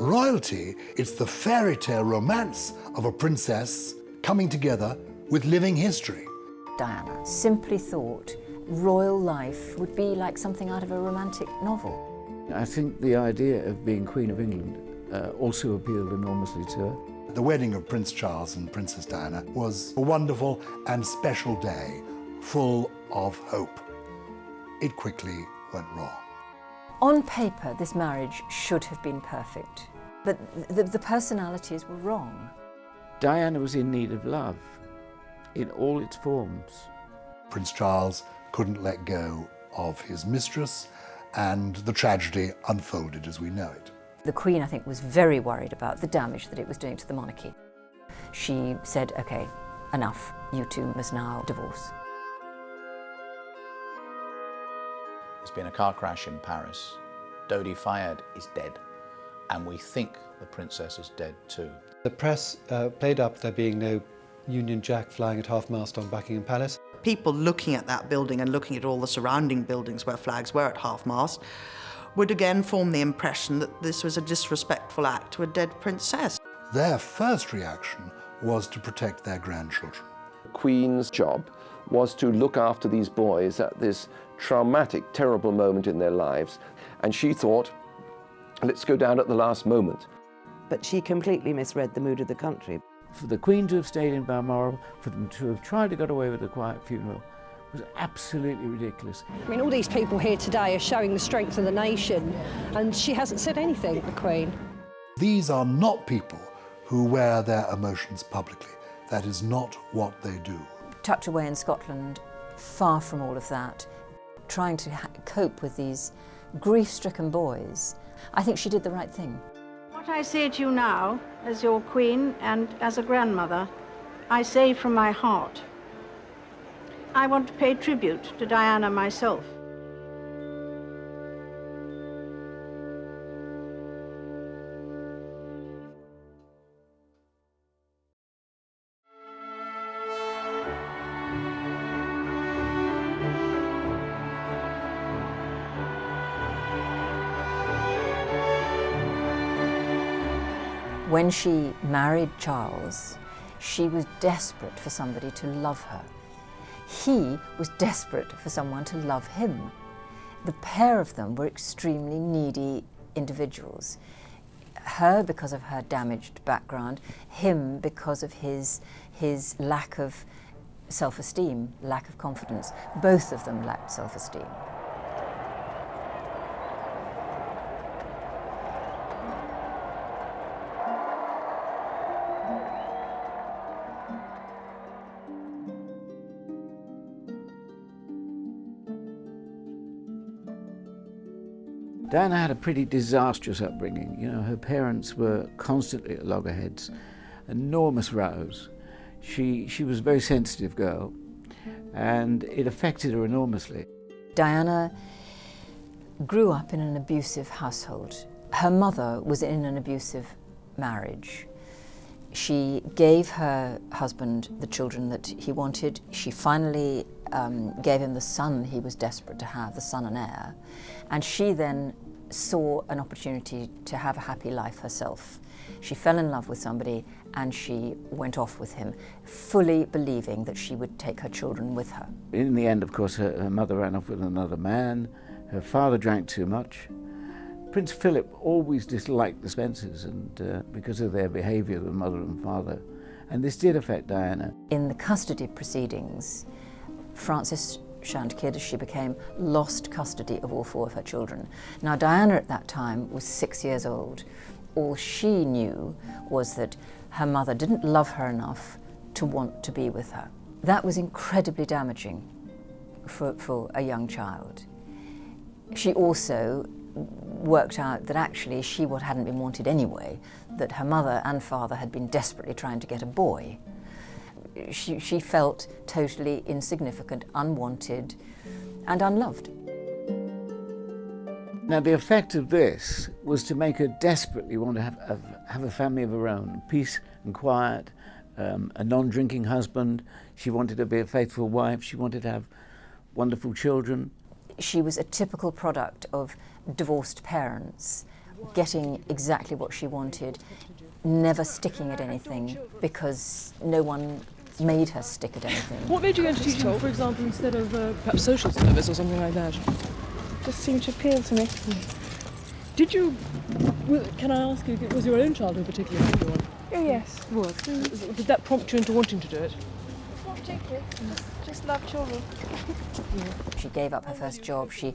royalty, it's the fairy tale romance of a princess coming together with living history. Diana simply thought royal life would be like something out of a romantic novel. I think the idea of being Queen of England also appealed enormously to her. The wedding of Prince Charles and Princess Diana was a wonderful and special day, full of hope. It quickly went wrong. On paper, this marriage should have been perfect, but the personalities were wrong. Diana was in need of love, in all its forms. Prince Charles couldn't let go of his mistress, and the tragedy unfolded as we know it. The Queen, I think, was very worried about the damage that it was doing to the monarchy. She said, OK, enough, you two must now divorce. There's been a car crash in Paris. Dodi Fayed is dead, and we think the princess is dead too. The press played up there being no Union Jack flying at half-mast on Buckingham Palace. People looking at that building and looking at all the surrounding buildings where flags were at half-mast would again form the impression that this was a disrespectful act to a dead princess. Their first reaction was to protect their grandchildren. The Queen's job was to look after these boys at this traumatic, terrible moment in their lives, and she thought, let's go down at the last moment. But she completely misread the mood of the country. For the Queen to have stayed in Balmoral, for them to have tried to get away with a quiet funeral, was absolutely ridiculous. I mean, all these people here today are showing the strength of the nation, and she hasn't said anything, the Queen. These are not people who wear their emotions publicly. That is not what they do. Tucked away in Scotland, far from all of that, trying to cope with these grief-stricken boys, I think she did the right thing. What I say to you now, as your Queen and as a grandmother, I say from my heart. I want to pay tribute to Diana myself. When she married Charles, she was desperate for somebody to love her. He was desperate for someone to love him. The pair of them were extremely needy individuals. Her because of her damaged background, him because of his lack of self-esteem, lack of confidence. Both of them lacked self-esteem. Diana had a pretty disastrous upbringing. You know, her parents were constantly at loggerheads, enormous rows. She was a very sensitive girl, and it affected her enormously. Diana grew up in an abusive household. Her mother was in an abusive marriage. She gave her husband the children that he wanted. She finally gave him the son he was desperate to have, the son and heir. And she then saw an opportunity to have a happy life herself. She fell in love with somebody and she went off with him, fully believing that she would take her children with her. In the end, of course, her mother ran off with another man. Her father drank too much. Prince Philip always disliked the Spencers and because of their behaviour, the mother and father. And this did affect Diana. In the custody proceedings, Frances Shandkid, as she became, lost custody of all four of her children. Now, Diana at that time was 6 years old. All she knew was that her mother didn't love her enough to want to be with her. That was incredibly damaging for a young child. She also worked out that actually she hadn't been wanted anyway, that her mother and father had been desperately trying to get a boy. She felt totally insignificant, unwanted, and unloved. Now, the effect of this was to make her desperately want to have a family of her own, peace and quiet, a non-drinking husband. She wanted to be a faithful wife. She wanted to have wonderful children. She was a typical product of divorced parents getting exactly what she wanted, never sticking at anything because no one made her stick at anything. What made you go into teaching, for example, instead of perhaps social service or something like that? Just seemed to appeal to me. Did you, can I ask you, was your own childhood particularly a one? Oh, yes. It was. Did that prompt you into wanting to do it? Not particularly. Just love children. She gave up her first job, she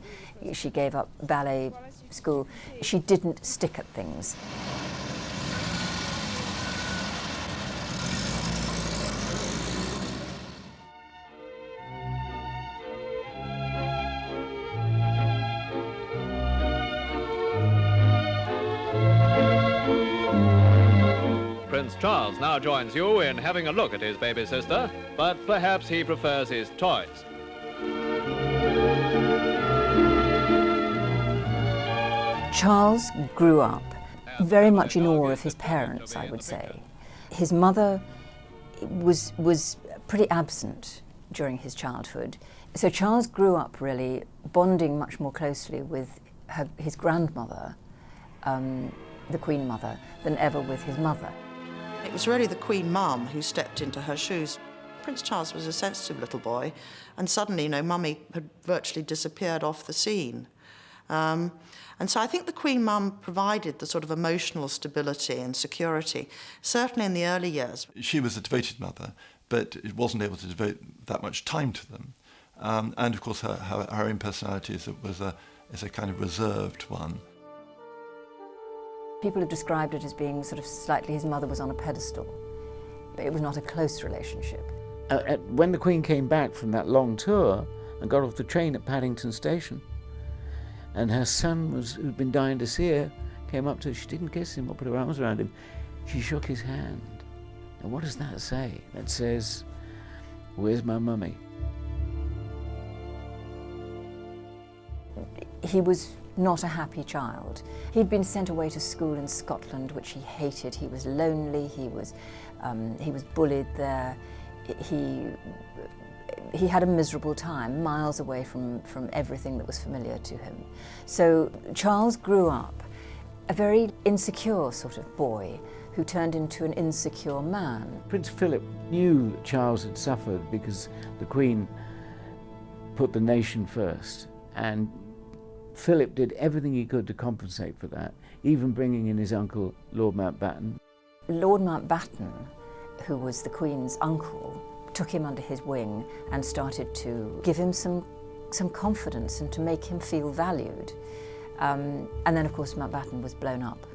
gave up ballet school. She didn't stick at things. Prince Charles now joins you in having a look at his baby sister, but perhaps he prefers his toys. Charles grew up very much in awe of his parents, I would say. His mother was pretty absent during his childhood. So Charles grew up really bonding much more closely with his grandmother, the Queen Mother, than ever with his mother. It was really the Queen Mum who stepped into her shoes. Prince Charles was a sensitive little boy, and suddenly, Mummy had virtually disappeared off the scene. And so I think the Queen Mum provided the sort of emotional stability and security, certainly in the early years. She was a devoted mother, but it wasn't able to devote that much time to them. And of course her own personality is a kind of reserved one. People have described it as being sort of slightly his mother was on a pedestal, but it was not a close relationship. When the Queen came back from that long tour and got off the train at Paddington Station, and her son, who'd been dying to see her, came up to her. She didn't kiss him or put her arms around him. She shook his hand. And what does that say? That says, "Where's my mummy?" He was not a happy child. He'd been sent away to school in Scotland, which he hated. He was lonely. He was bullied there. He had a miserable time, miles away from everything that was familiar to him. So Charles grew up a very insecure sort of boy who turned into an insecure man. Prince Philip knew that Charles had suffered because the Queen put the nation first, and Philip did everything he could to compensate for that, even bringing in his uncle, Lord Mountbatten. Lord Mountbatten, who was the Queen's uncle, took him under his wing and started to give him some confidence and to make him feel valued. And then, of course, Mountbatten was blown up.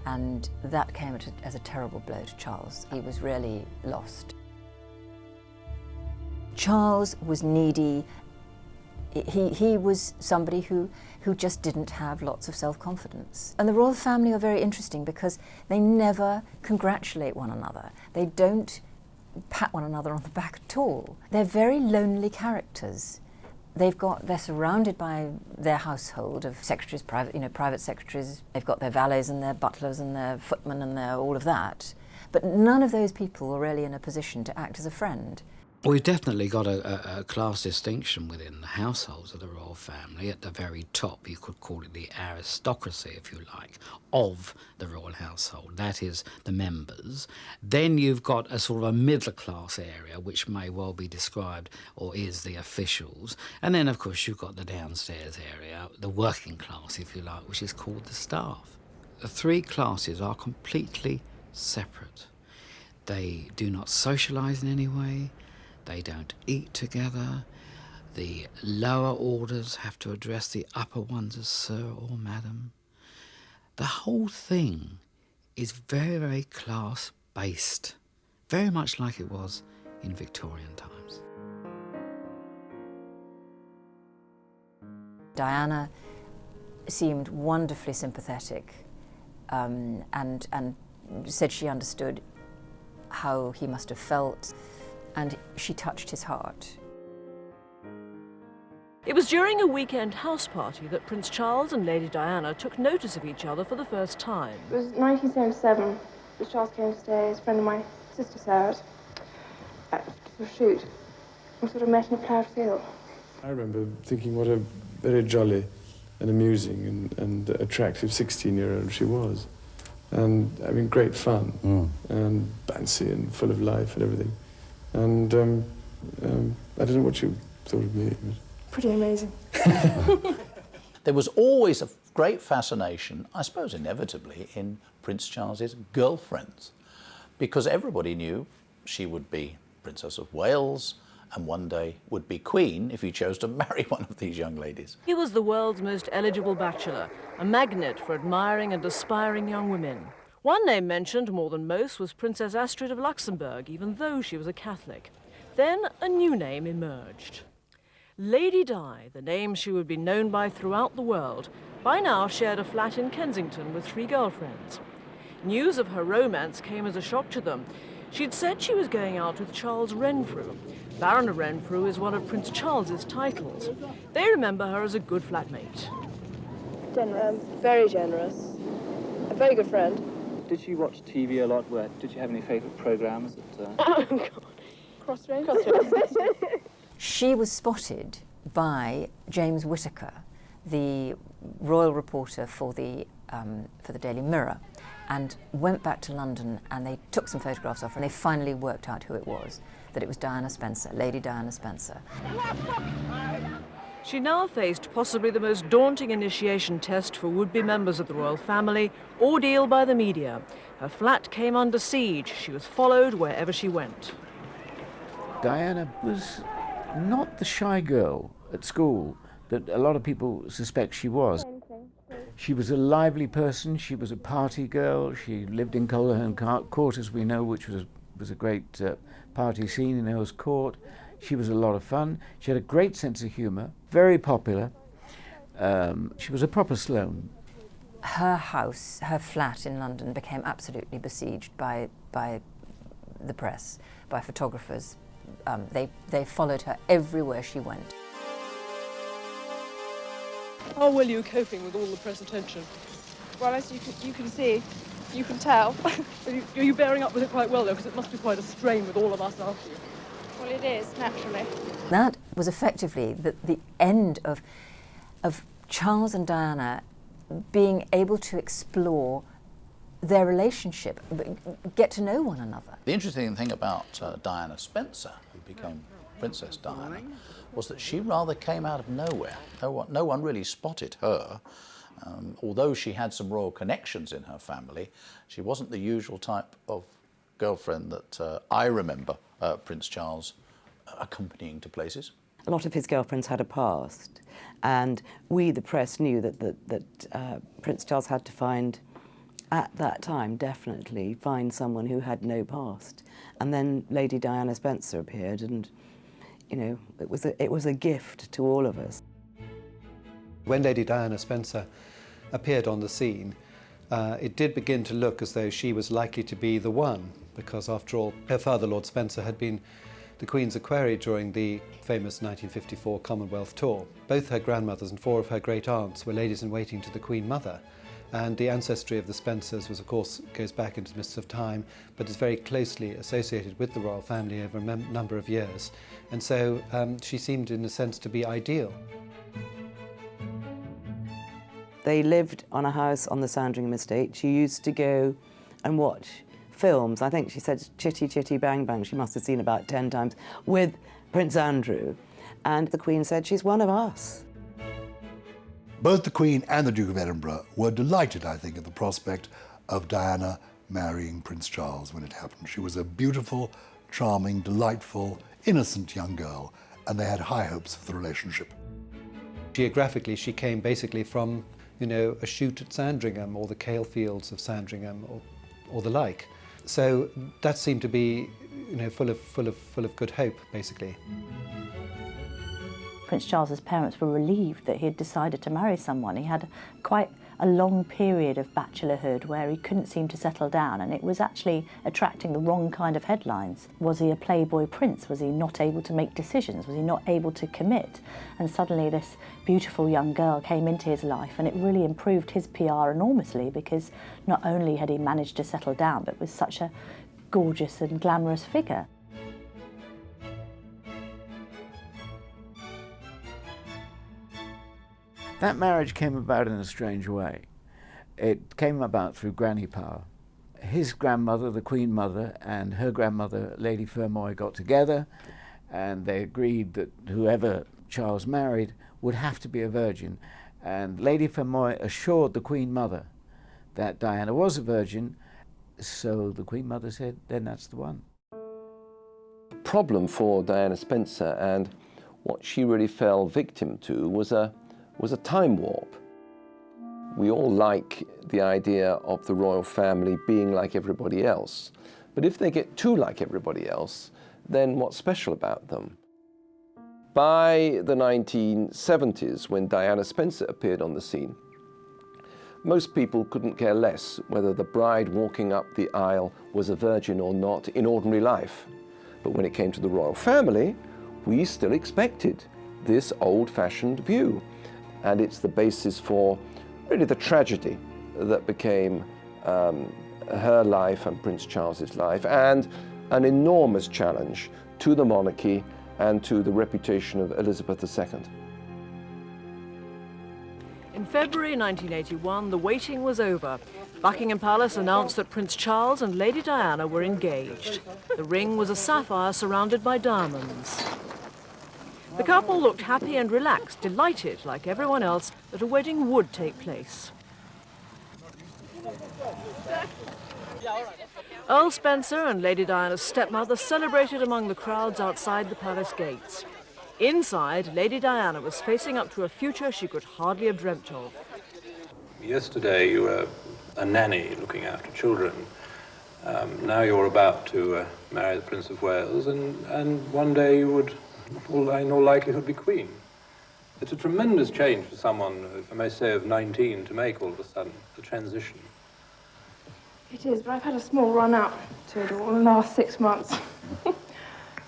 And that came as a terrible blow to Charles. He was really lost. Charles was needy. He was somebody who just didn't have lots of self-confidence. And the royal family are very interesting because they never congratulate one another. They don't pat one another on the back at all. They're very lonely characters. They're surrounded by their household of secretaries, private secretaries. They've got their valets and their butlers and their footmen and their all of that. But none of those people are really in a position to act as a friend. We've definitely got a class distinction within the households of the royal family. At the very top, you could call it the aristocracy, if you like, of the royal household. That is the members. Then you've got a sort of a middle class area, which may well be described, or is the officials. And then, of course, you've got the downstairs area, the working class, if you like, which is called the staff. The three classes are completely separate. They do not socialise in any way. They don't eat together. The lower orders have to address the upper ones as sir or madam. The whole thing is very, very class-based, very much like it was in Victorian times. Diana seemed wonderfully sympathetic and said she understood how he must have felt. And she touched his heart. It was during a weekend house party that Prince Charles and Lady Diana took notice of each other for the first time. It was 1977. Prince Charles came to stay as a friend of my sister Seward for a shoot. We sort of met in a ploughed field. I remember thinking what a very jolly and amusing and attractive 16-year-old she was. And, I mean, great fun, and bouncy and full of life and everything. And I don't know what you thought of me. Pretty amazing. There was always a great fascination, I suppose inevitably, in Prince Charles's girlfriends, because everybody knew she would be Princess of Wales and one day would be Queen if he chose to marry one of these young ladies. He was the world's most eligible bachelor, a magnet for admiring and aspiring young women. One name mentioned more than most was Princess Astrid of Luxembourg, even though she was a Catholic. Then a new name emerged. Lady Di, the name she would be known by throughout the world, by now shared a flat in Kensington with 3 girlfriends. News of her romance came as a shock to them. She'd said she was going out with Charles Renfrew. Baron of Renfrew is one of Prince Charles's titles. They remember her as a good flatmate. Generous. Very generous. A very good friend. Did she watch TV a lot? Did she have any favourite programmes? Oh, God. Crossroads. She was spotted by James Whittaker, the royal reporter for the Daily Mirror, and went back to London, and they took some photographs of her, and they finally worked out who it was, that it was Diana Spencer, Lady Diana Spencer. She now faced possibly the most daunting initiation test for would-be members of the royal family, ordeal by the media. Her flat came under siege. She was followed wherever she went. Diana was not the shy girl at school that a lot of people suspect she was. She was a lively person, she was a party girl, she lived in Colquhoun Court, as we know, which was a great party scene in Earl's Court. She was a lot of fun, she had a great sense of humour, very popular. She was a proper Sloane. Her house, her flat in London, became absolutely besieged by the press, by photographers. They followed her everywhere she went. How well are you coping with all the press attention? Well, as you can see, you can tell. Are you bearing up with it quite well, though? Because it must be quite a strain with all of us after you. Well, it is, naturally. That was effectively the end of Charles and Diana being able to explore their relationship, get to know one another. The interesting thing about Diana Spencer, who became Princess Diana, was that she rather came out of nowhere. No one really spotted her. Although she had some royal connections in her family, she wasn't the usual type of girlfriend that I remember Prince Charles accompanying to places. A lot of his girlfriends had a past, and we, the press, knew that Prince Charles had to find, at that time, definitely find someone who had no past. And then Lady Diana Spencer appeared, and you know, it was a gift to all of us. When Lady Diana Spencer appeared on the scene, it did begin to look as though she was likely to be the one, because after all, her father, Lord Spencer, had been the Queen's equerry during the famous 1954 Commonwealth tour. Both her grandmothers and 4 of her great-aunts were ladies-in-waiting to the Queen Mother. And the ancestry of the Spencers was, of course, goes back into the mists of time, but is very closely associated with the royal family over a number of years. And so she seemed, in a sense, to be ideal. They lived on a house on the Sandringham estate. She used to go and watch films. I think she said Chitty Chitty Bang Bang, she must have seen about 10 times, with Prince Andrew. And the Queen said, she's one of us. Both the Queen and the Duke of Edinburgh were delighted, I think, at the prospect of Diana marrying Prince Charles when it happened. She was a beautiful, charming, delightful, innocent young girl, and they had high hopes for the relationship. Geographically, she came basically from, you know, a shoot at Sandringham or the Kale Fields of Sandringham or the like. So that seemed to be, you know, full of good hope, basically. Prince Charles's parents were relieved that he had decided to marry someone. He had quite a long period of bachelorhood where he couldn't seem to settle down, and it was actually attracting the wrong kind of headlines. Was he a playboy prince? Was he not able to make decisions? Was he not able to commit? And suddenly this beautiful young girl came into his life, and it really improved his PR enormously, because not only had he managed to settle down, but was such a gorgeous and glamorous figure. That marriage came about in a strange way. It came about through granny power. His grandmother, the Queen Mother, and her grandmother, Lady Fermoy, got together, and they agreed that whoever Charles married would have to be a virgin. And Lady Fermoy assured the Queen Mother that Diana was a virgin, so the Queen Mother said, then that's the one. The problem for Diana Spencer, and what she really fell victim to, was a time warp. We all like the idea of the royal family being like everybody else, but if they get too like everybody else, then what's special about them? By the 1970s, when Diana Spencer appeared on the scene, most people couldn't care less whether the bride walking up the aisle was a virgin or not in ordinary life. But when it came to the royal family, we still expected this old-fashioned view. And it's the basis for really the tragedy that became her life and Prince Charles's life, and an enormous challenge to the monarchy and to the reputation of Elizabeth II. In February 1981, the waiting was over. Buckingham Palace announced that Prince Charles and Lady Diana were engaged. The ring was a sapphire surrounded by diamonds. The couple looked happy and relaxed, delighted, like everyone else, that a wedding would take place. Earl Spencer and Lady Diana's stepmother celebrated among the crowds outside the palace gates. Inside, Lady Diana was facing up to a future she could hardly have dreamt of. Yesterday you were a nanny looking after children. Now you're about to marry the Prince of Wales, and one day you would, in all likelihood, be Queen. It's a tremendous change for someone, if I may say, of 19 to make all of a sudden, the transition. It is, but I've had a small run out to it all in the last 6 months.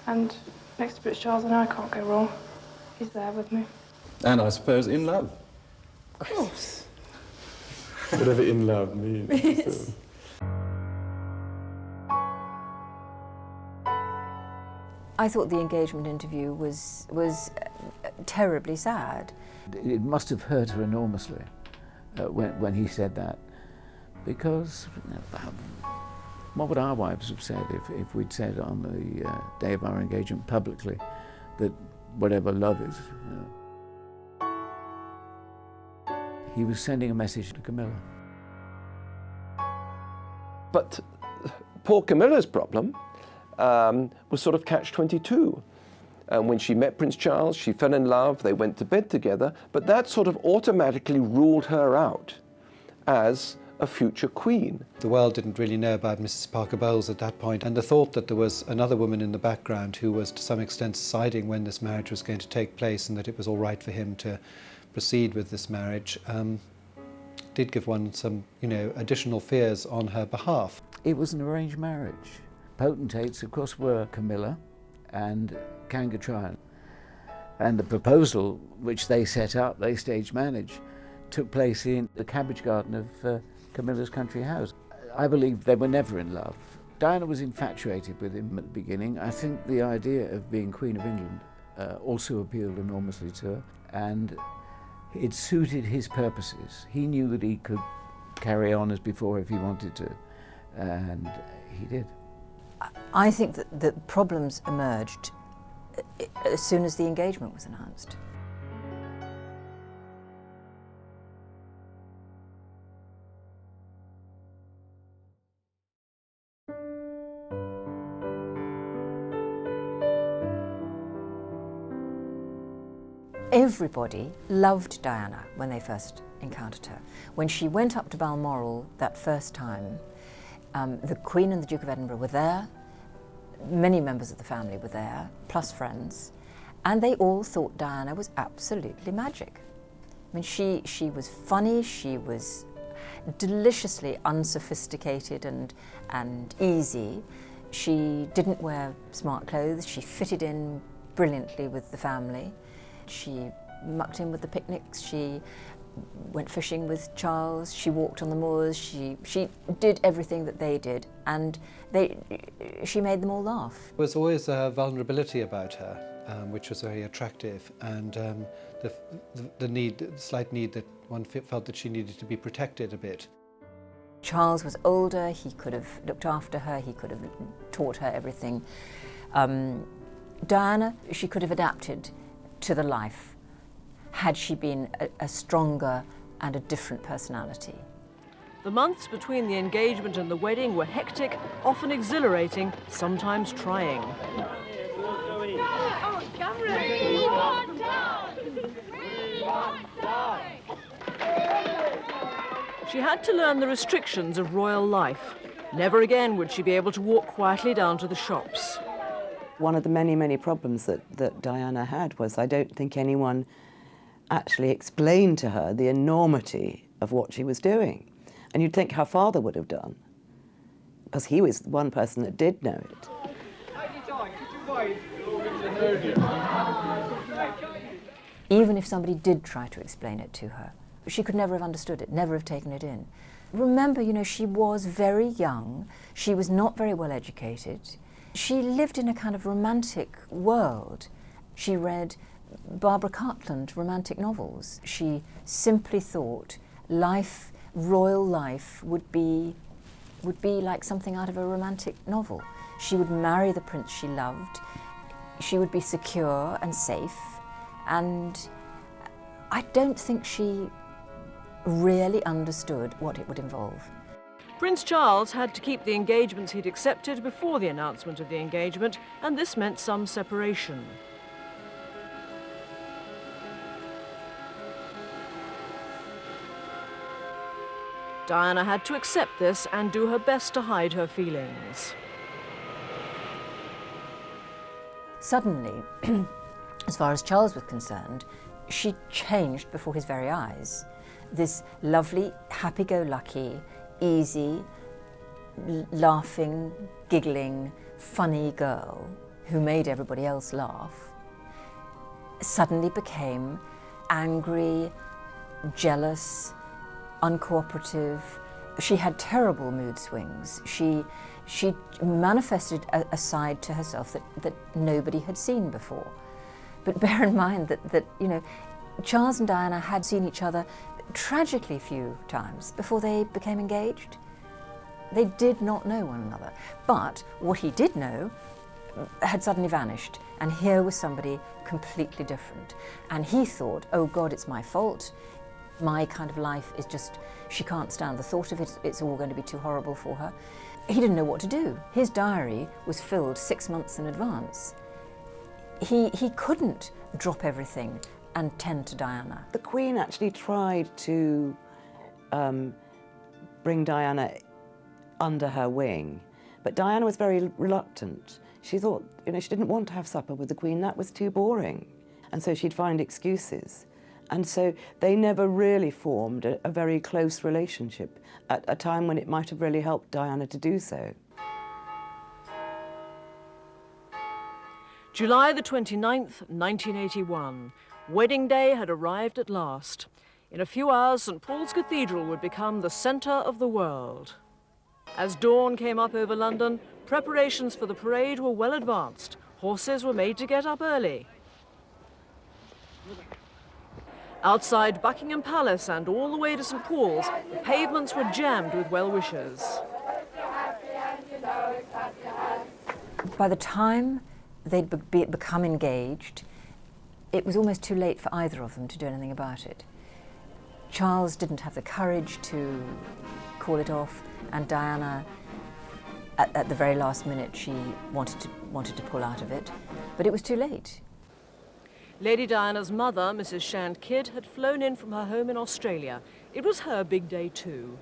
And next to Prince Charles, I can't go wrong. He's there with me. And I suppose in love. Of course. Whatever in love means. Yes. I thought the engagement interview was terribly sad. It must have hurt her enormously when he said that, because what would our wives have said if we'd said on the day of our engagement publicly that whatever love is, you know. He was sending a message to Camilla. But poor Camilla's problem was sort of catch-22. And when she met Prince Charles, she fell in love, they went to bed together, but that sort of automatically ruled her out as a future queen. The world didn't really know about Mrs. Parker Bowles at that point, and the thought that there was another woman in the background who was to some extent deciding when this marriage was going to take place and that it was all right for him to proceed with this marriage did give one some, additional fears on her behalf. It was an arranged marriage. Potentates, of course, were Camilla and Kangatrian. And the proposal which they set up, they stage managed, took place in the cabbage garden of Camilla's country house. I believe they were never in love. Diana was infatuated with him at the beginning. I think the idea of being Queen of England also appealed enormously to her, and it suited his purposes. He knew that he could carry on as before if he wanted to, and he did. I think that the problems emerged as soon as the engagement was announced. Everybody loved Diana when they first encountered her. When she went up to Balmoral that first time, the Queen and the Duke of Edinburgh were there, many members of the family were there, plus friends, and they all thought Diana was absolutely magic. I mean, she was funny, she was deliciously unsophisticated and easy. She didn't wear smart clothes, she fitted in brilliantly with the family. She mucked in with the picnics, she went fishing with Charles, she walked on the moors, she did everything that they did, and she made them all laugh. There was always a vulnerability about her, which was very attractive, and the slight need that one felt that she needed to be protected a bit. Charles was older, he could have looked after her, he could have taught her everything. Diana, she could have adapted to the life had she been a stronger and a different personality. The months between the engagement and the wedding were hectic, often exhilarating, sometimes trying. She had to learn the restrictions of royal life. Never again would she be able to walk quietly down to the shops. One of the many, many problems that Diana had was I don't think anyone actually explained to her the enormity of what she was doing. And you'd think her father would have done, because he was one person that did know it. Even if somebody did try to explain it to her, she could never have understood it, never have taken it in. Remember, you know, she was very young, she was not very well educated, she lived in a kind of romantic world. She read Barbara Cartland romantic novels. She simply thought life, royal life, would be like something out of a romantic novel. She would marry the prince she loved, she would be secure and safe, and I don't think she really understood what it would involve. Prince Charles had to keep the engagements he'd accepted before the announcement of the engagement, and this meant some separation. Diana had to accept this and do her best to hide her feelings. Suddenly, as far as Charles was concerned, she changed before his very eyes. This lovely, happy-go-lucky, easy, laughing, giggling, funny girl who made everybody else laugh suddenly became angry, jealous, uncooperative. She had terrible mood swings. She manifested a side to herself that nobody had seen before. But bear in mind that you know, Charles and Diana had seen each other tragically few times before they became engaged. They did not know one another. But what he did know had suddenly vanished, and here was somebody completely different. And he thought, oh God, it's my fault. My kind of life is just, she can't stand the thought of it, it's all going to be too horrible for her. He didn't know what to do. His diary was filled 6 months in advance. He couldn't drop everything and tend to Diana. The Queen actually tried to bring Diana under her wing, but Diana was very reluctant. She thought, you know, she didn't want to have supper with the Queen, that was too boring. And so she'd find excuses. And so they never really formed a very close relationship at a time when it might have really helped Diana to do so. July the 29th, 1981. Wedding day had arrived at last. In a few hours, St. Paul's Cathedral would become the centre of the world. As dawn came up over London, preparations for the parade were well advanced. Horses were made to get up early. Outside Buckingham Palace and all the way to St. Paul's, the pavements were jammed with well-wishers. By the time they'd become engaged, it was almost too late for either of them to do anything about it. Charles didn't have the courage to call it off, and Diana, at the very last minute, she wanted to pull out of it, but it was too late. Lady Diana's mother, Mrs. Shand Kidd, had flown in from her home in Australia. It was her big day too.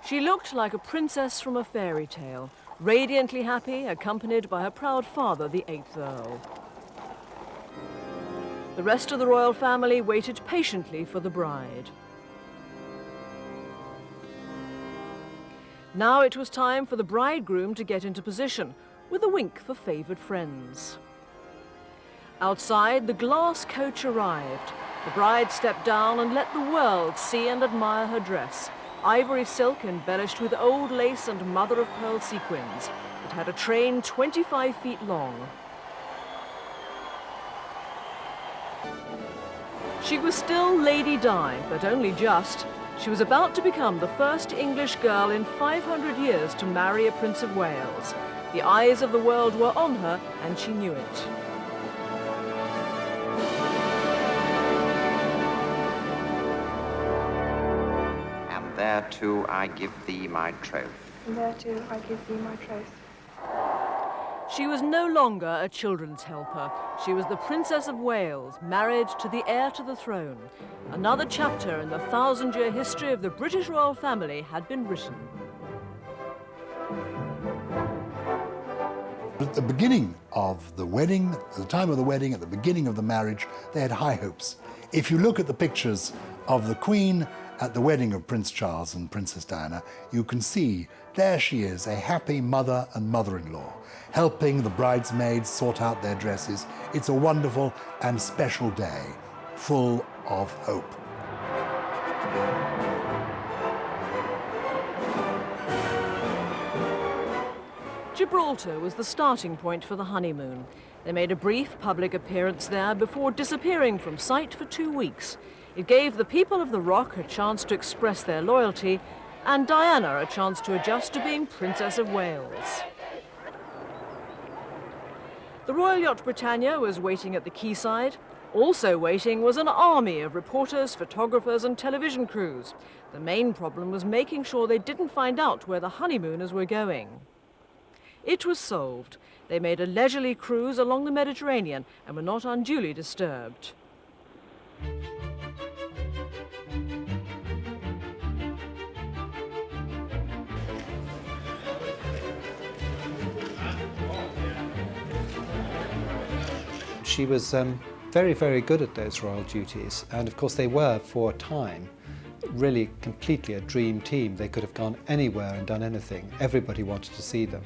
She looked like a princess from a fairy tale, radiantly happy, accompanied by her proud father, the 8th Earl. The rest of the royal family waited patiently for the bride. Now it was time for the bridegroom to get into position, with a wink for favoured friends. Outside, the glass coach arrived. The bride stepped down and let the world see and admire her dress. Ivory silk embellished with old lace and mother-of-pearl sequins. It had a train 25 feet long. She was still Lady Di, but only just. She was about to become the first English girl in 500 years to marry a Prince of Wales. The eyes of the world were on her, and she knew it. And thereto I give thee my troth. And thereto I give thee my troth. She was no longer a children's helper. She was the Princess of Wales, married to the heir to the throne. Another chapter in the 1,000-year history of the British royal family had been written. At the beginning of the wedding, at the time of the wedding, at the beginning of the marriage, they had high hopes. If you look at the pictures of the Queen at the wedding of Prince Charles and Princess Diana, you can see there she is, a happy mother and mother-in-law, helping the bridesmaids sort out their dresses. It's a wonderful and special day, full of hope. Gibraltar was the starting point for the honeymoon. They made a brief public appearance there before disappearing from sight for 2 weeks. It gave the people of the Rock a chance to express their loyalty, and Diana a chance to adjust to being Princess of Wales. The Royal Yacht Britannia was waiting at the quayside. Also waiting was an army of reporters, photographers and television crews. The main problem was making sure they didn't find out where the honeymooners were going. It was solved. They made a leisurely cruise along the Mediterranean and were not unduly disturbed. She was very, very good at those royal duties, and of course they were, for a time, really completely a dream team. They could have gone anywhere and done anything. Everybody wanted to see them.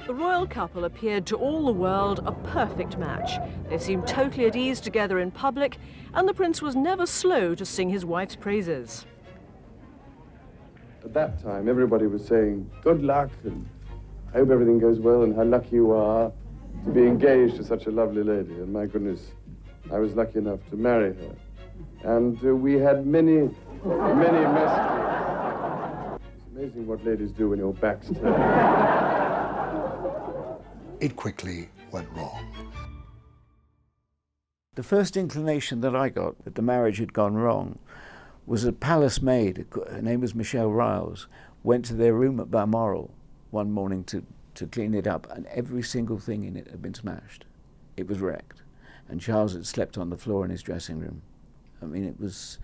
The royal couple appeared to all the world a perfect match. They seemed totally at ease together in public, and the prince was never slow to sing his wife's praises. At that time, everybody was saying, good luck, and I hope everything goes well, and how lucky you are to be engaged to such a lovely lady. And my goodness, I was lucky enough to marry her. And we had many messages. It's amazing what ladies do when your back's turned. It quickly went wrong. The first inclination that I got that the marriage had gone wrong was a palace maid, her name was Michelle Riles, went to their room at Balmoral one morning to clean it up, and every single thing in it had been smashed. It was wrecked. And Charles had slept on the floor in his dressing room. I mean, it was,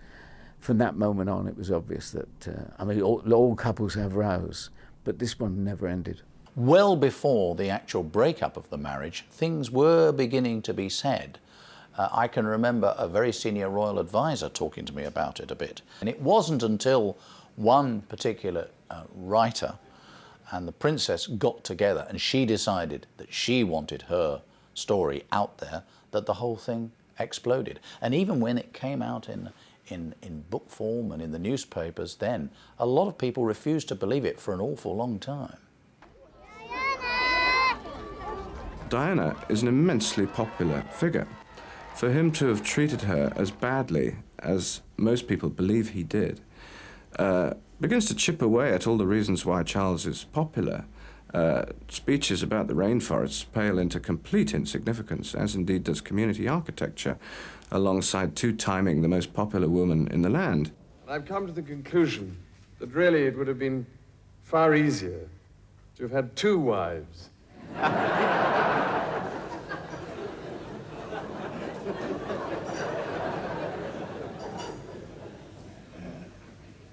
from that moment on, it was obvious that, all couples have rows, but this one never ended. Well before the actual breakup of the marriage, things were beginning to be said. I can remember a very senior royal advisor talking to me about it a bit. And it wasn't until one particular writer and the princess got together and she decided that she wanted her story out there that the whole thing exploded. And even when it came out in book form and in the newspapers then, a lot of people refused to believe it for an awful long time. Diana is an immensely popular figure. For him to have treated her as badly as most people believe he did begins to chip away at all the reasons why Charles is popular. Speeches about the rainforests pale into complete insignificance, as indeed does community architecture, alongside Two Timing, the most popular woman in the land. I've come to the conclusion that really it would have been far easier to have had 2 wives.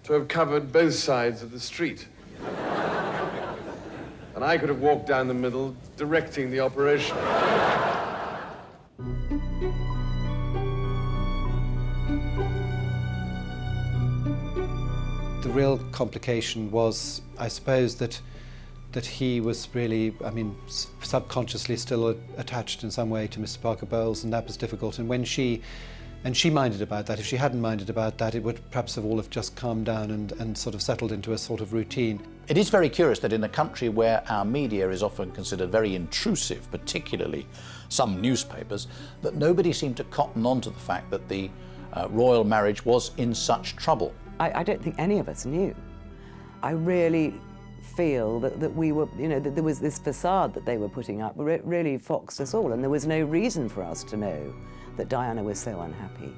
To have covered both sides of the street. And I could have walked down the middle, directing the operation. The real complication was, I suppose, that he was really, I mean, subconsciously still attached in some way to Mrs. Parker Bowles, and that was difficult. And when she minded about that. If she hadn't minded about that, it would perhaps have all just calmed down and sort of settled into a sort of routine. It is very curious that in a country where our media is often considered very intrusive, particularly some newspapers, that nobody seemed to cotton on to the fact that the royal marriage was in such trouble. I don't think any of us knew. I really feel that we were, you know, that there was this facade that they were putting up, it really foxed us all, and there was no reason for us to know that Diana was so unhappy.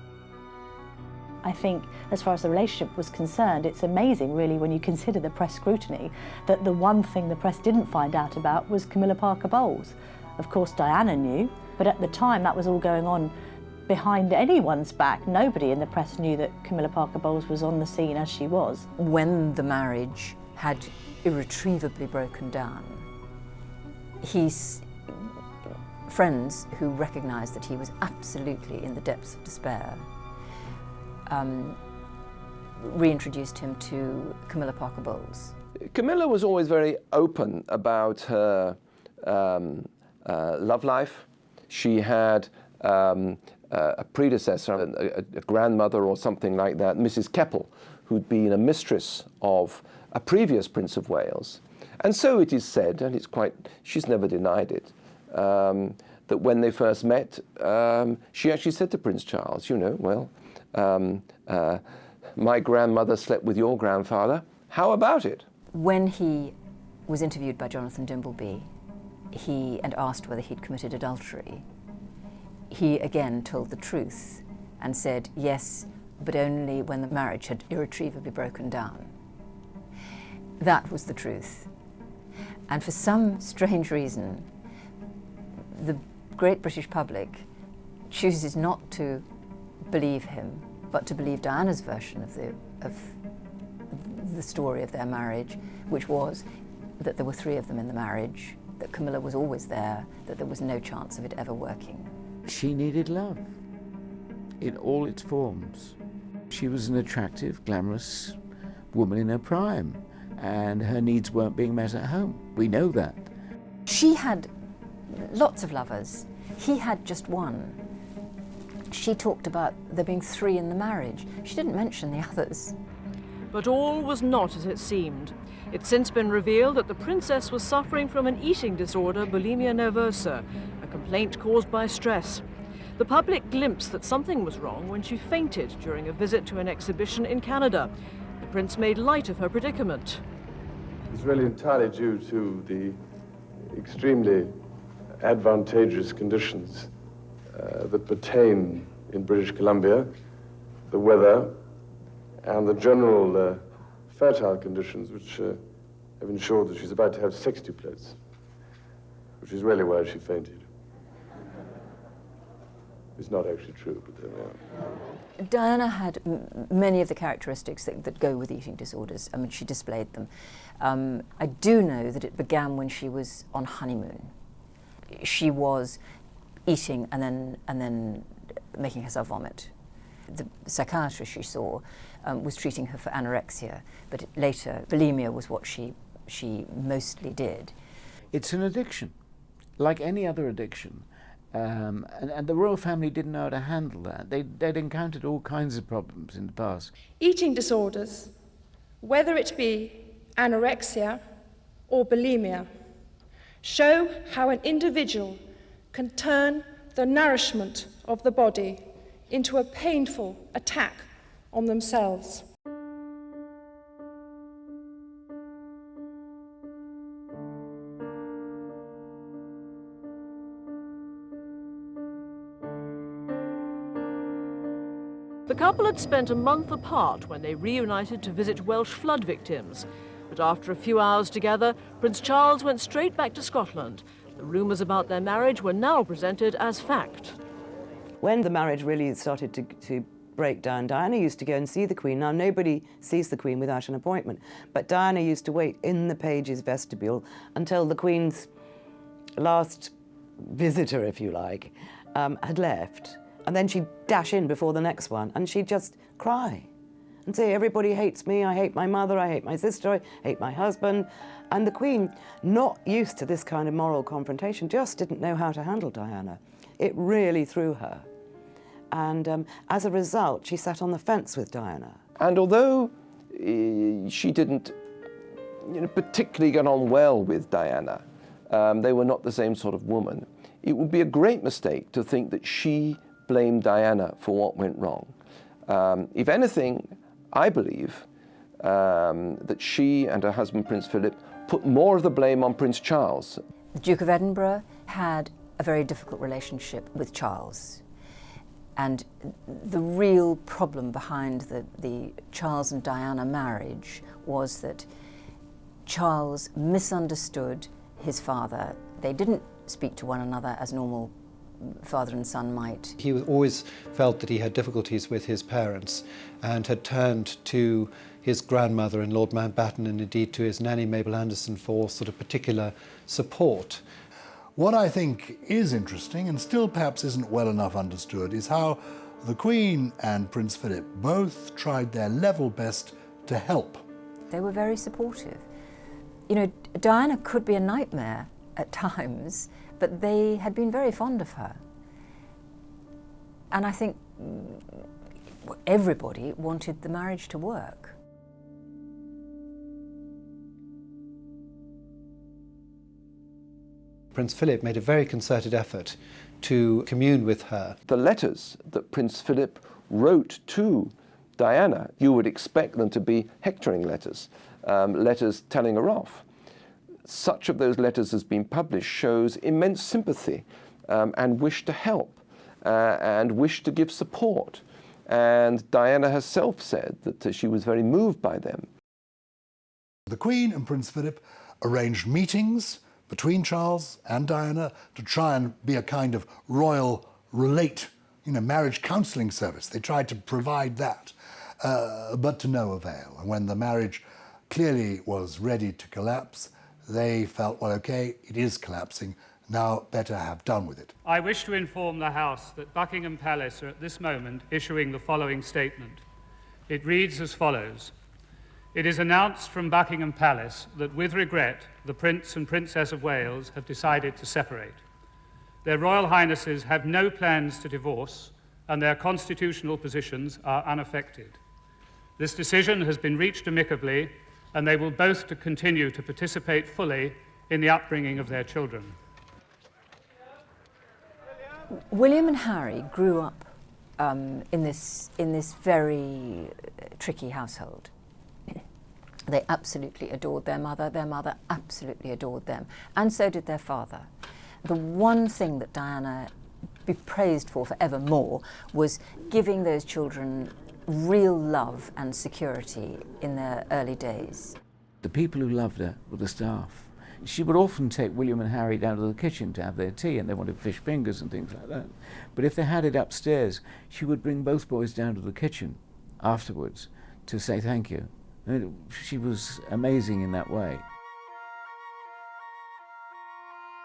I think, as far as the relationship was concerned, it's amazing, really, when you consider the press scrutiny, that the one thing the press didn't find out about was Camilla Parker Bowles. Of course, Diana knew, but at the time that was all going on behind anyone's back. Nobody in the press knew that Camilla Parker Bowles was on the scene as she was. When the marriage had irretrievably broken down, friends who recognised that he was absolutely in the depths of despair reintroduced him to Camilla Parker Bowles. Camilla was always very open about her love life. She had a predecessor, a grandmother or something like that, Mrs. Keppel, who'd been a mistress of a previous Prince of Wales. And so it is said, and she's never denied it, that when they first met, she actually said to Prince Charles, you know, well, my grandmother slept with your grandfather. How about it? When he was interviewed by Jonathan Dimbleby, and asked whether he'd committed adultery, he again told the truth and said, yes, but only when the marriage had irretrievably broken down. That was the truth. And for some strange reason, the great British public chooses not to believe him, but to believe Diana's version of the story of their marriage, which was that there were 3 of them in the marriage, that Camilla was always there, that there was no chance of it ever working. She needed love in all its forms. She was an attractive, glamorous woman in her prime, and her needs weren't being met at home. We know that. She had lots of lovers. He had just one. She talked about there being 3 in the marriage. She didn't mention the others. But all was not as it seemed. It's since been revealed that the princess was suffering from an eating disorder, bulimia nervosa, a complaint caused by stress. The public glimpsed that something was wrong when she fainted during a visit to an exhibition in Canada. The prince made light of her predicament. It's really entirely due to the extremely advantageous conditions that pertain in British Columbia, the weather, and the general fertile conditions which have ensured that she's about to have 60-plets, which is really why she fainted. It's not actually true, but there we are. Diana had many of the characteristics that go with eating disorders. I mean, she displayed them. I do know that it began when she was on honeymoon. She was eating and then making herself vomit. The psychiatrist she saw was treating her for anorexia, but later bulimia was what she mostly did. It's an addiction, like any other addiction. And the royal family didn't know how to handle that. They'd encountered all kinds of problems in the past. Eating disorders, whether it be anorexia or bulimia, show how an individual can turn the nourishment of the body into a painful attack on themselves. The couple had spent a month apart when they reunited to visit Welsh flood victims. But after a few hours together, Prince Charles went straight back to Scotland. The rumours about their marriage were now presented as fact. When the marriage really started to break down, Diana used to go and see the Queen. Now, nobody sees the Queen without an appointment, but Diana used to wait in the pages' vestibule until the Queen's last visitor, if you like, had left. And then she'd dash in before the next one, and she'd just cry and say, everybody hates me, I hate my mother, I hate my sister, I hate my husband. And the Queen, not used to this kind of moral confrontation, just didn't know how to handle Diana. It really threw her. And as a result, she sat on the fence with Diana. And although she didn't particularly get on well with Diana, they were not the same sort of woman, it would be a great mistake to think that she blamed Diana for what went wrong. If anything, I believe that she and her husband, Prince Philip, put more of the blame on Prince Charles. The Duke of Edinburgh had a very difficult relationship with Charles. And the real problem behind the Charles and Diana marriage was that Charles misunderstood his father. They didn't speak to one another as normal father and son might. He always felt that he had difficulties with his parents and had turned to his grandmother and Lord Mountbatten, and indeed to his nanny Mabel Anderson, for sort of particular support. What I think is interesting, and still perhaps isn't well enough understood, is how the Queen and Prince Philip both tried their level best to help. They were very supportive. You know, Diana could be a nightmare at times, but they had been very fond of her. And I think everybody wanted the marriage to work. Prince Philip made a very concerted effort to commune with her. The letters that Prince Philip wrote to Diana, you would expect them to be hectoring letters, letters telling her off. Such of those letters as been published shows immense sympathy and wish to help and wish to give support. And Diana herself said that she was very moved by them. The Queen and Prince Philip arranged meetings between Charles and Diana to try and be a kind of royal relate, marriage counselling service. They tried to provide that, but to no avail. And when the marriage clearly was ready to collapse, they felt, well, okay, it is collapsing, now better have done with it. I wish to inform the House that Buckingham Palace are at this moment issuing the following statement. It reads as follows. It is announced from Buckingham Palace that, with regret, the Prince and Princess of Wales have decided to separate. Their Royal Highnesses have no plans to divorce, and their constitutional positions are unaffected. This decision has been reached amicably, and they will both continue to participate fully in the upbringing of their children. William and Harry grew up in this very tricky household. They absolutely adored their mother absolutely adored them, and so did their father. The one thing that Diana be praised for forevermore was giving those children real love and security in their early days. The people who loved her were the staff. She would often take William and Harry down to the kitchen to have their tea, and they wanted fish fingers and things like that. But if they had it upstairs, she would bring both boys down to the kitchen afterwards to say thank you. She was amazing in that way.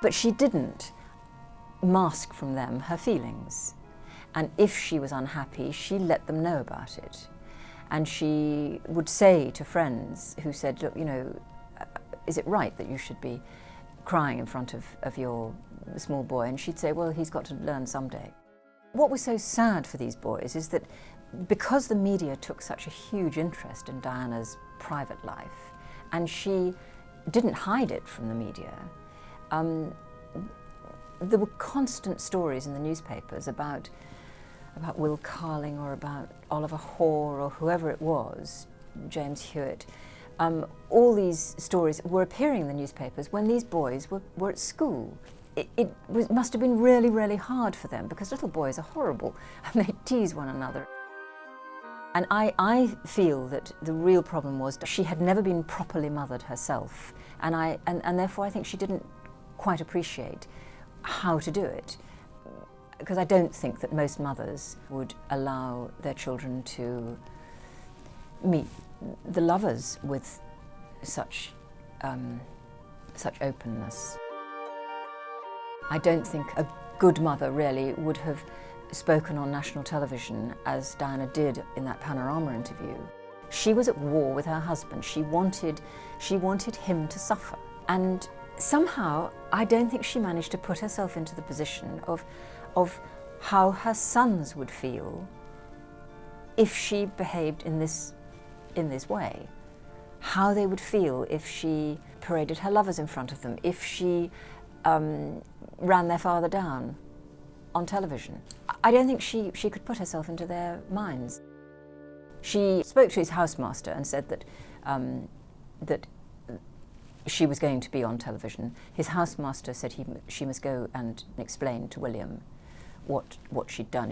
But she didn't mask from them her feelings. And if she was unhappy, she let them know about it. And she would say to friends who said, look, is it right that you should be crying in front of your small boy? And she'd say, well, he's got to learn someday. What was so sad for these boys is that because the media took such a huge interest in Diana's private life, and she didn't hide it from the media, there were constant stories in the newspapers about Will Carling or about Oliver Hoare or whoever it was, James Hewitt. All these stories were appearing in the newspapers when these boys were at school. It must have been really, really hard for them, because little boys are horrible and they tease one another. And I feel that the real problem was that she had never been properly mothered herself, and therefore I think she didn't quite appreciate how to do it. Because I don't think that most mothers would allow their children to meet the lovers with such openness. I don't think a good mother really would have spoken on national television as Diana did in that Panorama interview. She was at war with her husband. She wanted him to suffer. And somehow, I don't think she managed to put herself into the position of how her sons would feel if she behaved in this way. How they would feel if she paraded her lovers in front of them, if she ran their father down on television. I don't think she could put herself into their minds. She spoke to his housemaster and said that she was going to be on television. His housemaster said she must go and explain to William what she'd done,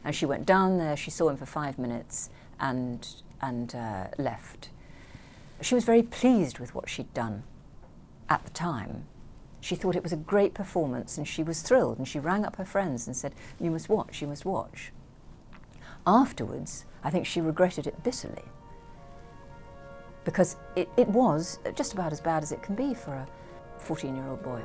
and she went down there, she saw him for 5 minutes and left. She was very pleased with what she'd done at the time. She thought it was a great performance and she was thrilled, and she rang up her friends and said, "You must watch, you must watch." Afterwards, I think she regretted it bitterly, because it was just about as bad as it can be for a 14-year-old boy.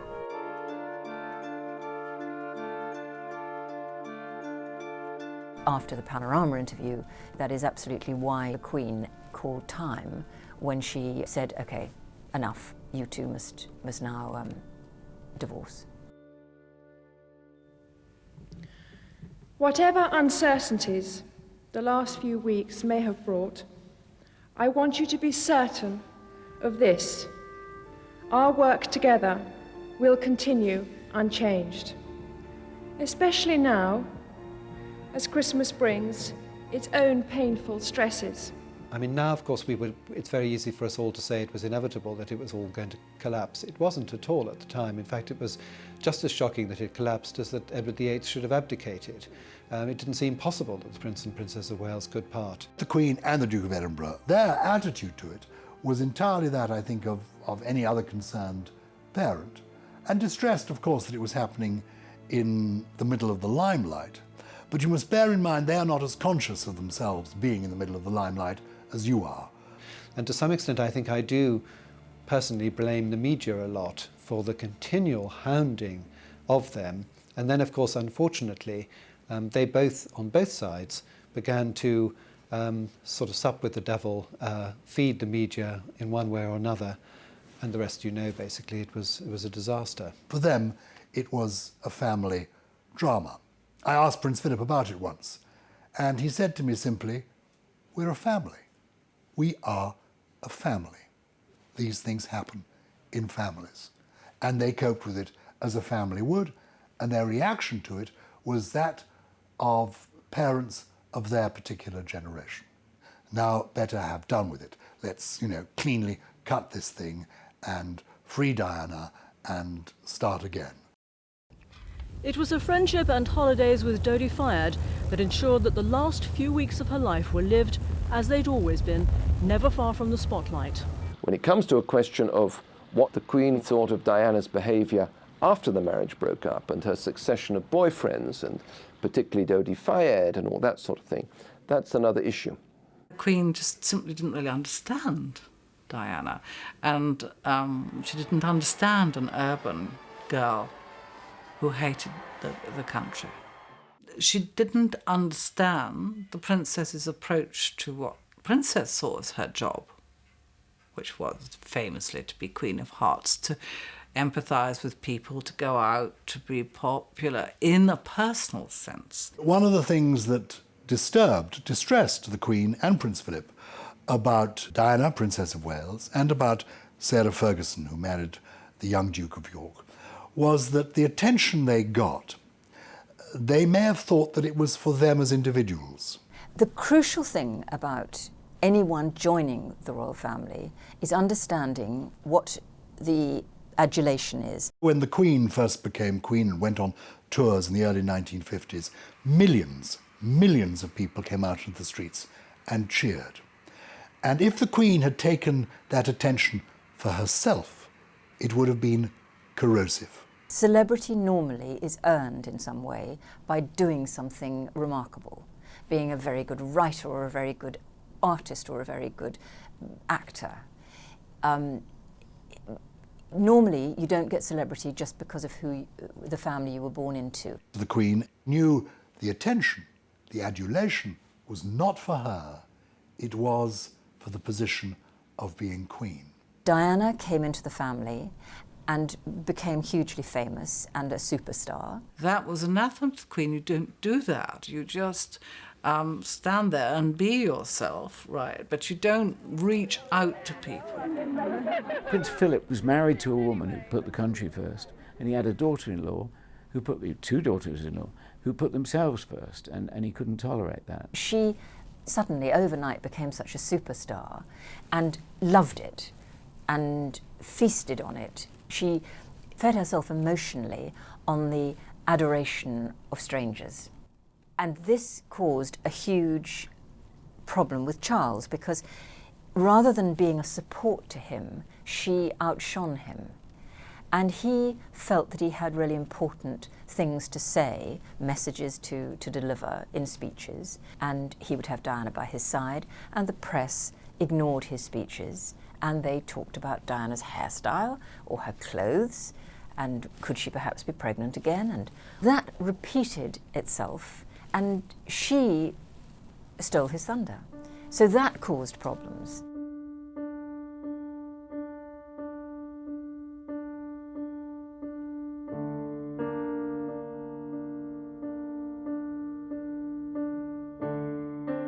After the Panorama interview, that is absolutely why the Queen called time when she said, "Okay, enough, you two must now divorce." Whatever uncertainties the last few weeks may have brought, I want you to be certain of this: our work together will continue unchanged, especially now as Christmas brings its own painful stresses. I mean, now, of course, it's very easy for us all to say it was inevitable that it was all going to collapse. It wasn't at all at the time. In fact, it was just as shocking that it collapsed as that Edward VIII should have abdicated. It didn't seem possible that the Prince and Princess of Wales could part. The Queen and the Duke of Edinburgh, their attitude to it was entirely that, I think, of any other concerned parent. And distressed, of course, that it was happening in the middle of the limelight. But you must bear in mind they are not as conscious of themselves being in the middle of the limelight as you are. And to some extent, I think I do personally blame the media a lot for the continual hounding of them. And then, of course, unfortunately, they both, on both sides, began to sort of sup with the devil, feed the media in one way or another, and the rest you know, basically. It was a disaster. For them, it was a family drama. I asked Prince Philip about it once, and he said to me simply, "We're a family. We are a family. These things happen in families." And they coped with it as a family would, and their reaction to it was that of parents of their particular generation. Now, better have done with it. Let's, cleanly cut this thing and free Diana and start again. It was a friendship and holidays with Dodi Fayed that ensured that the last few weeks of her life were lived as they'd always been, never far from the spotlight. When it comes to a question of what the Queen thought of Diana's behaviour after the marriage broke up and her succession of boyfriends, and particularly Dodi Fayed and all that sort of thing, that's another issue. The Queen just simply didn't really understand Diana, and she didn't understand an urban girl who hated the country. She didn't understand the princess's approach to what the princess saw as her job, which was famously to be Queen of Hearts, to empathise with people, to go out, to be popular in a personal sense. One of the things that distressed the Queen and Prince Philip about Diana, Princess of Wales, and about Sarah Ferguson, who married the young Duke of York, was that the attention they got, they may have thought that it was for them as individuals. The crucial thing about anyone joining the royal family is understanding what the adulation is. When the Queen first became Queen and went on tours in the early 1950s, millions of people came out into the streets and cheered. And if the Queen had taken that attention for herself, it would have been corrosive. Celebrity normally is earned in some way by doing something remarkable, being a very good writer or a very good artist or a very good actor. Normally, you don't get celebrity just because of the family you were born into. The Queen knew the attention, the adulation was not for her, it was for the position of being Queen. Diana came into the family and became hugely famous and a superstar. That was anathema to the Queen. You don't do that. You just stand there and be yourself, right? But you don't reach out to people. Prince Philip was married to a woman who put the country first, and he had a daughter-in-law who put two daughters-in-law who put themselves first, and he couldn't tolerate that. She suddenly, overnight, became such a superstar and loved it and feasted on it. She fed herself emotionally on the adoration of strangers. And this caused a huge problem with Charles, because rather than being a support to him, she outshone him. And he felt that he had really important things to say, messages to deliver in speeches, and he would have Diana by his side, and the press ignored his speeches, and they talked about Diana's hairstyle or her clothes, and could she perhaps be pregnant again? And that repeated itself, and she stole his thunder. So that caused problems.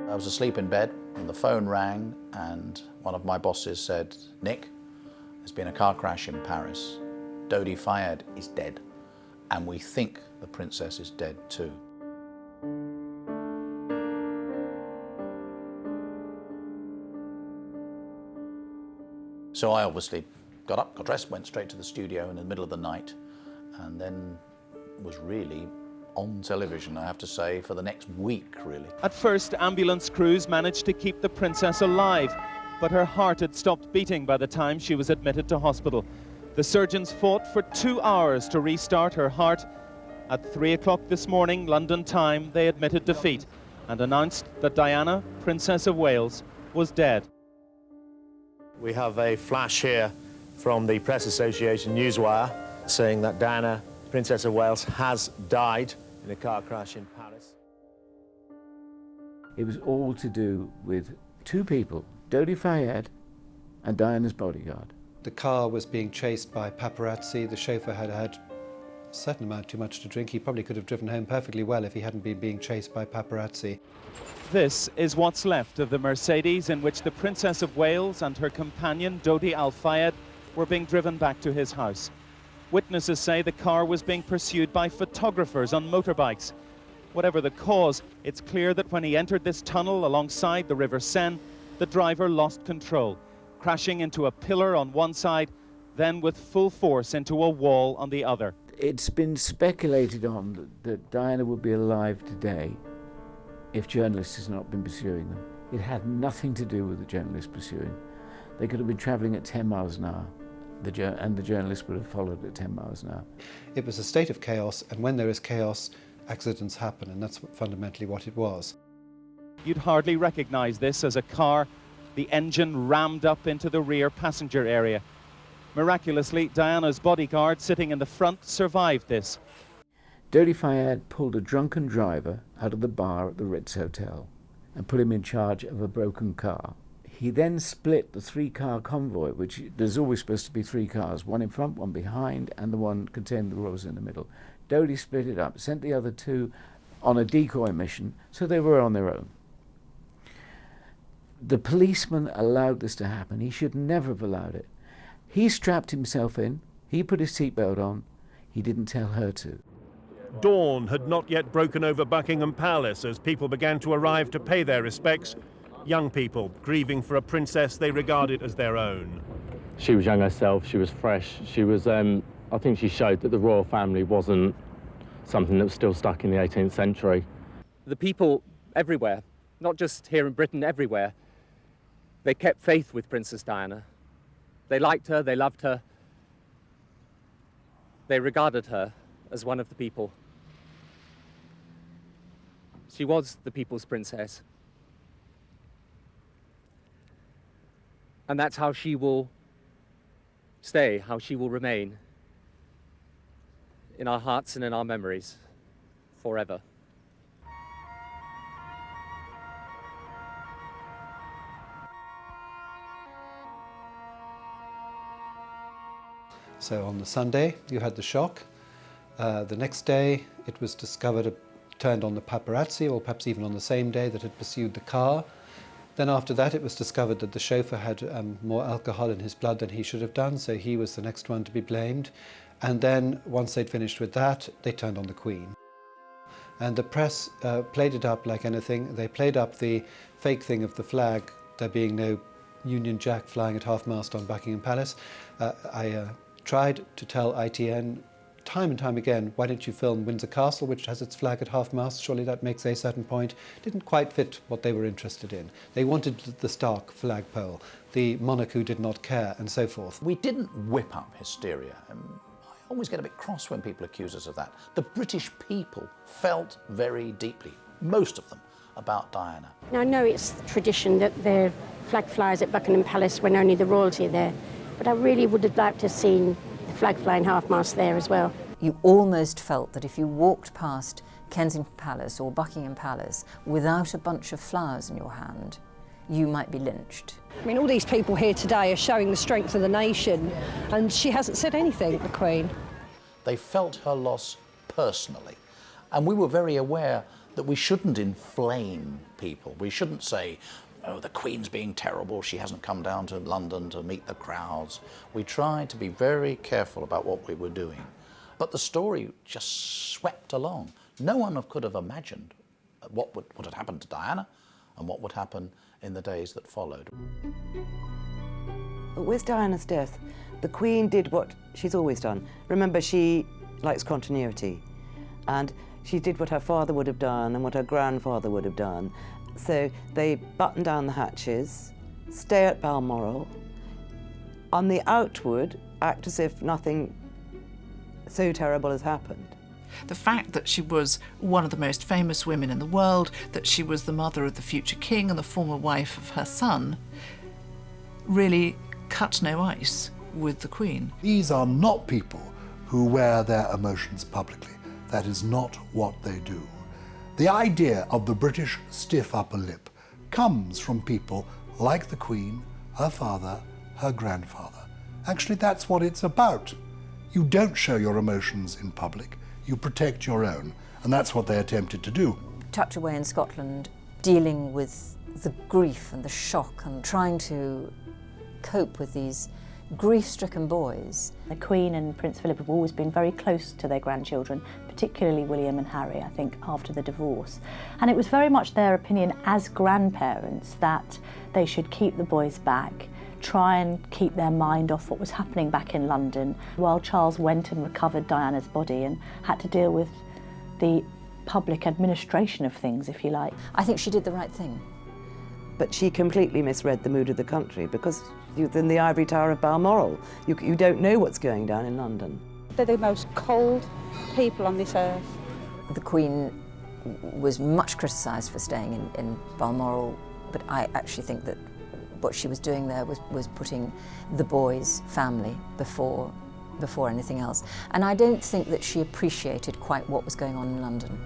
I was asleep in bed and the phone rang, and one of my bosses said, "Nick, there's been a car crash in Paris. Dodi Fayed is dead, and we think the princess is dead too." So I obviously got up, got dressed, went straight to the studio in the middle of the night, and then was really on television, I have to say, for the next week, really. At first, ambulance crews managed to keep the princess alive, but her heart had stopped beating by the time she was admitted to hospital. The surgeons fought for 2 hours to restart her heart. At 3 o'clock this morning, London time, they admitted defeat and announced that Diana, Princess of Wales, was dead. We have a flash here from the Press Association Newswire saying that Diana, Princess of Wales, has died in a car crash in Paris. It was all to do with two people, Dodi Fayed and Diana's bodyguard. The car was being chased by paparazzi. The chauffeur had had a certain amount too much to drink. He probably could have driven home perfectly well if he hadn't been being chased by paparazzi. This is what's left of the Mercedes in which the Princess of Wales and her companion Dodi Al Fayed were being driven back to his house. Witnesses say the car was being pursued by photographers on motorbikes. Whatever the cause, it's clear that when he entered this tunnel alongside the River Seine, the driver lost control, crashing into a pillar on one side, then with full force into a wall on the other. It's been speculated on that Diana would be alive today if journalists had not been pursuing them. It had nothing to do with the journalists pursuing. They could have been travelling at 10 miles an hour. And the journalists would have followed at 10 miles an hour. It was a state of chaos, and when there is chaos, accidents happen, and that's fundamentally what it was. You'd hardly recognise this as a car, the engine rammed up into the rear passenger area. Miraculously, Diana's bodyguard sitting in the front survived this. Dodi Fayed pulled a drunken driver out of the bar at the Ritz Hotel and put him in charge of a broken car. He then split the three-car convoy, which there's always supposed to be three cars, one in front, one behind, and the one containing the royals in the middle. Dodi split it up, sent the other two on a decoy mission, so they were on their own. The policeman allowed this to happen. He should never have allowed it. He strapped himself in, he put his seatbelt on, he didn't tell her to. Dawn had not yet broken over Buckingham Palace as people began to arrive to pay their respects. Young people grieving for a princess they regarded as their own. She was young herself, she was fresh, she was, I think she showed that the royal family wasn't something that was still stuck in the 18th century. The people everywhere not just here in Britain, everywhere, they kept faith with Princess Diana. They liked her, they loved her. They regarded her as one of the people. She was the people's princess. And that's how she will stay, how she will remain in our hearts and in our memories forever. So on the Sunday, you had the shock. The next day, it was discovered, turned on the paparazzi, or perhaps even on the same day, that had pursued the car. Then after that, it was discovered that the chauffeur had more alcohol in his blood than he should have done, so he was the next one to be blamed. And then, once they'd finished with that, they turned on the Queen. And the press played it up like anything. They played up the fake thing of the flag, there being no Union Jack flying at half-mast on Buckingham Palace. I tried to tell ITN time and time again, why don't you film Windsor Castle, which has its flag at half-mast? Surely that makes a certain point. Didn't quite fit what they were interested in. They wanted the stark flagpole, the monarch who did not care, and so forth. We didn't whip up hysteria. I always get a bit cross when people accuse us of that. The British people felt very deeply, most of them, about Diana. Now, I know it's tradition that the flag flies at Buckingham Palace when only the royalty are there, but I really would have liked to have seen the flag flying half-mast there as well. You almost felt that if you walked past Kensington Palace or Buckingham Palace without a bunch of flowers in your hand, you might be lynched. I mean, all these people here today are showing the strength of the nation, and she hasn't said anything, the Queen. They felt her loss personally, and we were very aware that we shouldn't inflame people. We shouldn't say, oh, the Queen's being terrible, she hasn't come down to London to meet the crowds. We tried to be very careful about what we were doing. But the story just swept along. No one could have imagined what had happened to Diana and what would happen in the days that followed. With Diana's death, the Queen did what she's always done. Remember, she likes continuity, and she did what her father would have done and what her grandfather would have done. So they button down the hatches, stay at Balmoral, on the outward, act as if nothing so terrible has happened. The fact that she was one of the most famous women in the world, that she was the mother of the future king and the former wife of her son, really cut no ice with the Queen. These are not people who wear their emotions publicly. That is not what they do. The idea of the British stiff upper lip comes from people like the Queen, her father, her grandfather. Actually, that's what it's about. You don't show your emotions in public, you protect your own, and that's what they attempted to do. Tucked away in Scotland, dealing with the grief and the shock and trying to cope with these grief-stricken boys. The Queen and Prince Philip have always been very close to their grandchildren, particularly William and Harry, I think, after the divorce. And it was very much their opinion as grandparents that they should keep the boys back, try and keep their mind off what was happening back in London, while Charles went and recovered Diana's body and had to deal with the public administration of things, if you like. I think she did the right thing. But she completely misread the mood of the country, because you're in the ivory tower of Balmoral. You don't know what's going down in London. They're the most cold people on this earth. The Queen was much criticised for staying in Balmoral, but I actually think that what she was doing there was putting the boys' family before anything else. And I don't think that she appreciated quite what was going on in London.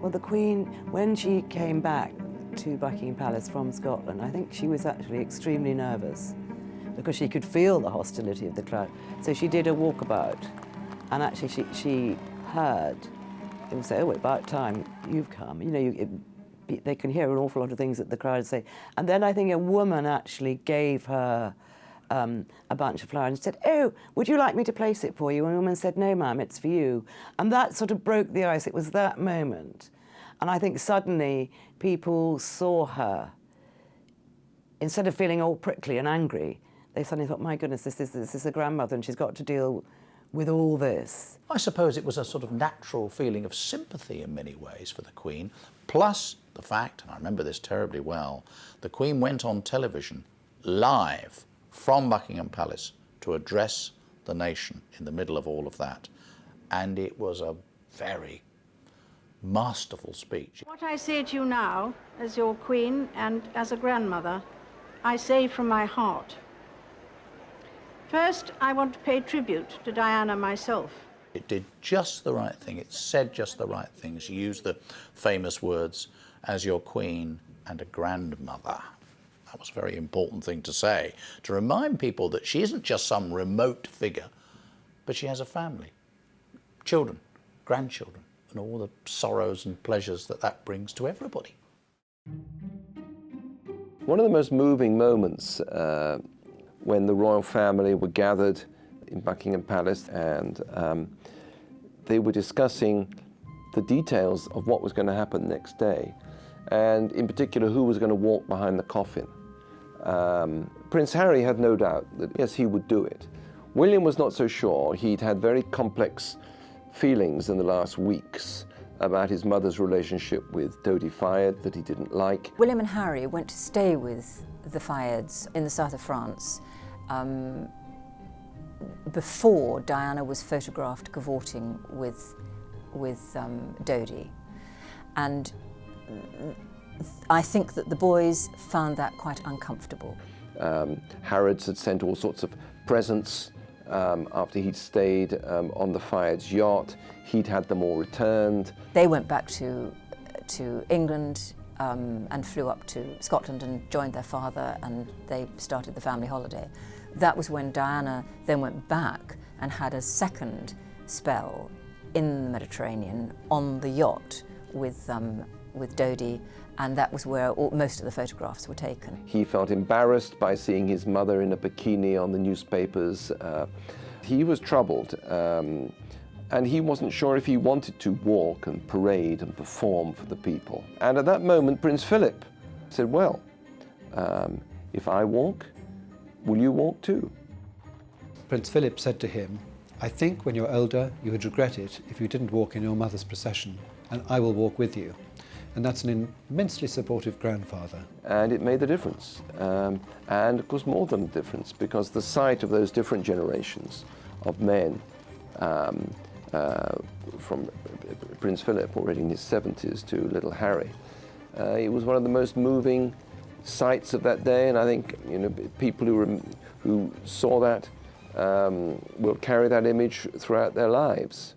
Well, the Queen, when she came back to Buckingham Palace from Scotland, I think she was actually extremely nervous because she could feel the hostility of the crowd. So she did a walkabout, and actually she heard them say, "Oh, about time you've come." You know, they can hear an awful lot of things that the crowd say. And then I think a woman actually gave her a bunch of flowers and said, "Oh, would you like me to place it for you?" And the woman said, "No, ma'am, it's for you." And that sort of broke the ice. It was that moment. And I think suddenly people saw her, instead of feeling all prickly and angry, they suddenly thought, my goodness, this is a grandmother and she's got to deal with all this. I suppose it was a sort of natural feeling of sympathy in many ways for the Queen, plus the fact, and I remember this terribly well, the Queen went on television live from Buckingham Palace to address the nation in the middle of all of that. And it was a very masterful speech. What I say to you now, as your Queen and as a grandmother, I say from my heart. First, I want to pay tribute to Diana myself. It did just the right thing. It said just the right thing. She used the famous words, as your Queen and a grandmother. That was a very important thing to say, to remind people that she isn't just some remote figure, but she has a family, children, grandchildren, and all the sorrows and pleasures that that brings to everybody. One of the most moving moments when the royal family were gathered in Buckingham Palace and they were discussing the details of what was going to happen next day, and in particular who was going to walk behind the coffin. Prince Harry had no doubt that yes, he would do it. William was not so sure. He'd had very complex feelings in the last weeks about his mother's relationship with Dodi Fayed that he didn't like. William and Harry went to stay with the Fayeds in the south of France before Diana was photographed cavorting with Dodi. And I think that the boys found that quite uncomfortable. Harrods had sent all sorts of presents after he'd stayed on the Fayed's yacht. He'd had them all returned. They went back to England and flew up to Scotland and joined their father, and they started the family holiday. That was when Diana then went back and had a second spell in the Mediterranean on the yacht with Dodi, and that was where most of the photographs were taken. He felt embarrassed by seeing his mother in a bikini on the newspapers. He was troubled, and he wasn't sure if he wanted to walk and parade and perform for the people. And at that moment, Prince Philip said, well, if I walk, will you walk too? Prince Philip said to him, I think when you're older, you would regret it if you didn't walk in your mother's procession, and I will walk with you. And that's an immensely supportive grandfather. And it made a difference. And of course, more than a difference, because the sight of those different generations of men, from Prince Philip, already in his 70s, to little Harry, it was one of the most moving sights of that day. And I think people who saw that will carry that image throughout their lives.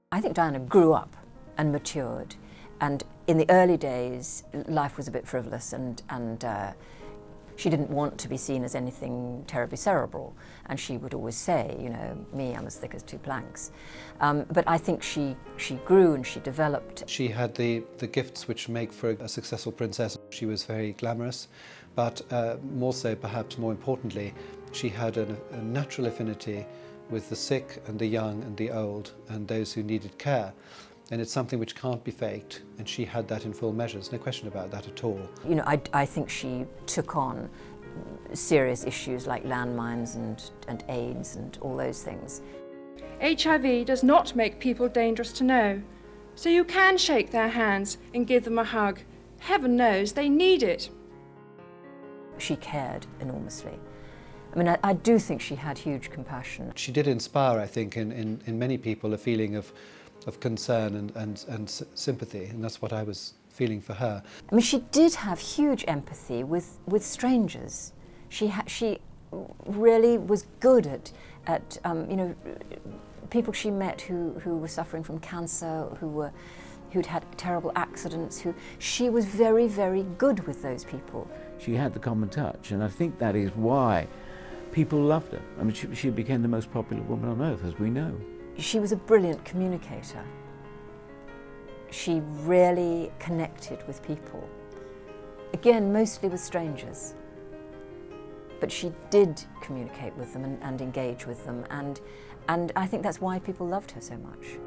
I think Diana grew up and matured, and in the early days life was a bit frivolous, and she didn't want to be seen as anything terribly cerebral, and she would always say, me, I'm as thick as two planks. But I think she grew and she developed. She had the gifts which make for a successful princess. She was very glamorous, but more so, perhaps more importantly, she had a natural affinity with the sick and the young and the old and those who needed care. And it's something which can't be faked, and she had that in full measure. There's no question about that at all. I think she took on serious issues like landmines and AIDS and all those things. HIV does not make people dangerous to know, so you can shake their hands and give them a hug. Heaven knows they need it. She cared enormously. I mean, I do think she had huge compassion. She did inspire, I think, in many people a feeling of concern and sympathy, and that's what I was feeling for her. I mean, she did have huge empathy with strangers. She really was good at people she met who were suffering from cancer, who were who'd had terrible accidents, she was very, very good with those people. She had the common touch, and I think that is why people loved her. I mean, she became the most popular woman on earth, as we know. She was a brilliant communicator. She really connected with people. Again, mostly with strangers. But she did communicate with them and engage with them, and I think that's why people loved her so much.